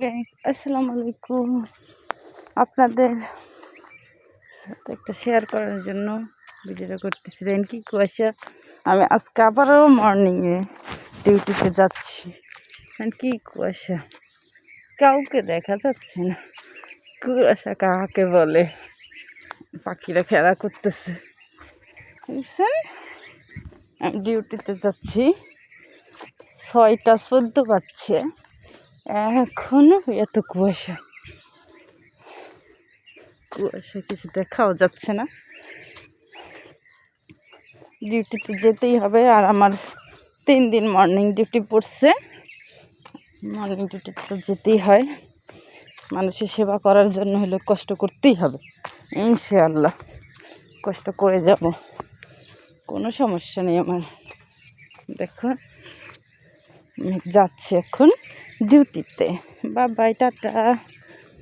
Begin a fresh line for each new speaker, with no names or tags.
Guys, আসসালামু আলাইকুম। আপনাদের সাথে একটা শেয়ার করার জন্য ভিডিওটা করতেছিলেন। কি কুয়াশা! আমি আজকে আবারও মর্নিংয়ে ডিউটিতে যাচ্ছি। কি কুয়াশা, কাউকে দেখা যাচ্ছে না। কুয়াশা কাকে বলে? পাখিরা খেলা করতেছে, বুঝছেন? আমি ডিউটিতে যাচ্ছি, 6টা 14 বাজছে, এখনো এত কুয়াশা। কুয়াশা কিছু দেখাও যাচ্ছে না। ডিউটিতে যেতেই হবে, আর আমার 3 দিন মর্নিং ডিউটি পড়ছে। মর্নিং ডিউটিতে তো যেতেই হয়, মানুষের সেবা করার জন্য হলে কষ্ট করতেই হবে। ইনশাআল্লাহ কষ্ট করে যাব, কোনো সমস্যা নেই আমার। দেখুন আমি যাচ্ছি এখন ডিউটিতে। Bye bye, tata.